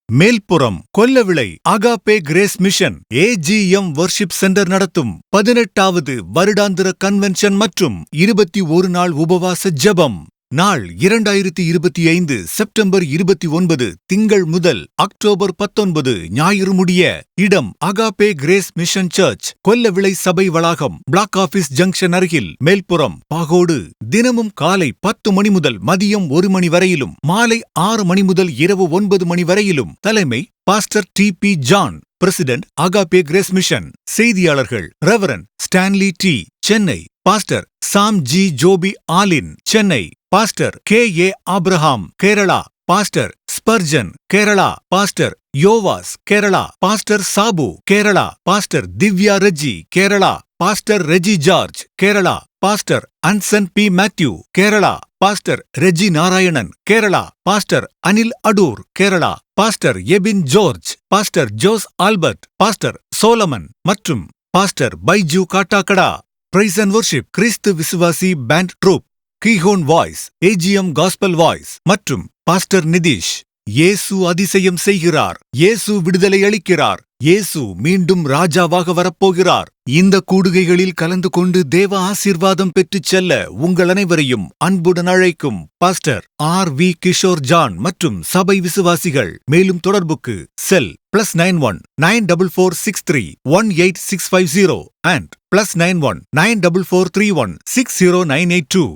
மேல்புறம் Kollavilai agape grace mission AGM worship centre நடத்தும் 18வது வருடாந்திர கன்வென்ஷன் மற்றும் 21 நாள் உபவாச ஜெபம். நாள் 2025 செப்டம்பர் 29 திங்கள் முதல் அக்டோபர் 19 ஞாயிறு முடிய. இடம் Agape grace mission search, Kollavilai சபை வளாகம், பிளாக் ஆபீஸ் ஜங்ஷன் அருகில், மேல்புறம், பாகோடு. தினமும் காலை 10 மணி முதல் மதியம் 1 மணி வரையிலும், மாலை 6 மணி முதல் இரவு 9 மணி வரையிலும். தலைமை pastor T P. John, president Agape grace mission. செய்தியாளர்கள் reverend Stanley D, Chennai. Pastor Sam G Joby Allen, Chennai. Pastor K A. Abraham, Kerala. Pastor Spurgeon, Kerala. Pastor Yovas, Kerala. Pastor Sabu, Kerala. Pastor Divya Reji, Kerala. Pastor Reji George, Kerala. Pastor Anson P. Mathew, Kerala. Pastor Reji Narayanan, Kerala. Pastor Anil Adoor, Kerala. Pastor Ebin George, pastor Jose Albert, pastor Solomon மற்றும் pastor Baiju Kattakada. Praise and worship கிறிஸ்து விசுவாசி band troupe, Gihon voice, AGM gospel voice மற்றும் pastor Nitish. இயேசு அதிசயம் செய்கிறார். இயேசு விடுதலை அளிக்கிறார். இயேசு மீண்டும் ராஜாவாக வரப்போகிறார். இந்த கூடுகைகளில் கலந்து கொண்டு தேவ ஆசீர்வாதம் பெற்றுச் செல்ல உங்கள் அனைவரையும் அன்புடன் அழைக்கும் பாஸ்டர் ஆர்.வி. கிஷோர் ஜான் மற்றும் சபை விசுவாசிகள். மேலும் தொடர்புக்கு செல் +91 94463 18650 and +91 94431 60982.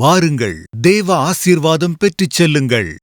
வாருங்கள், தேவ ஆசீர்வாதம் பெற்றுச் செல்லுங்கள்.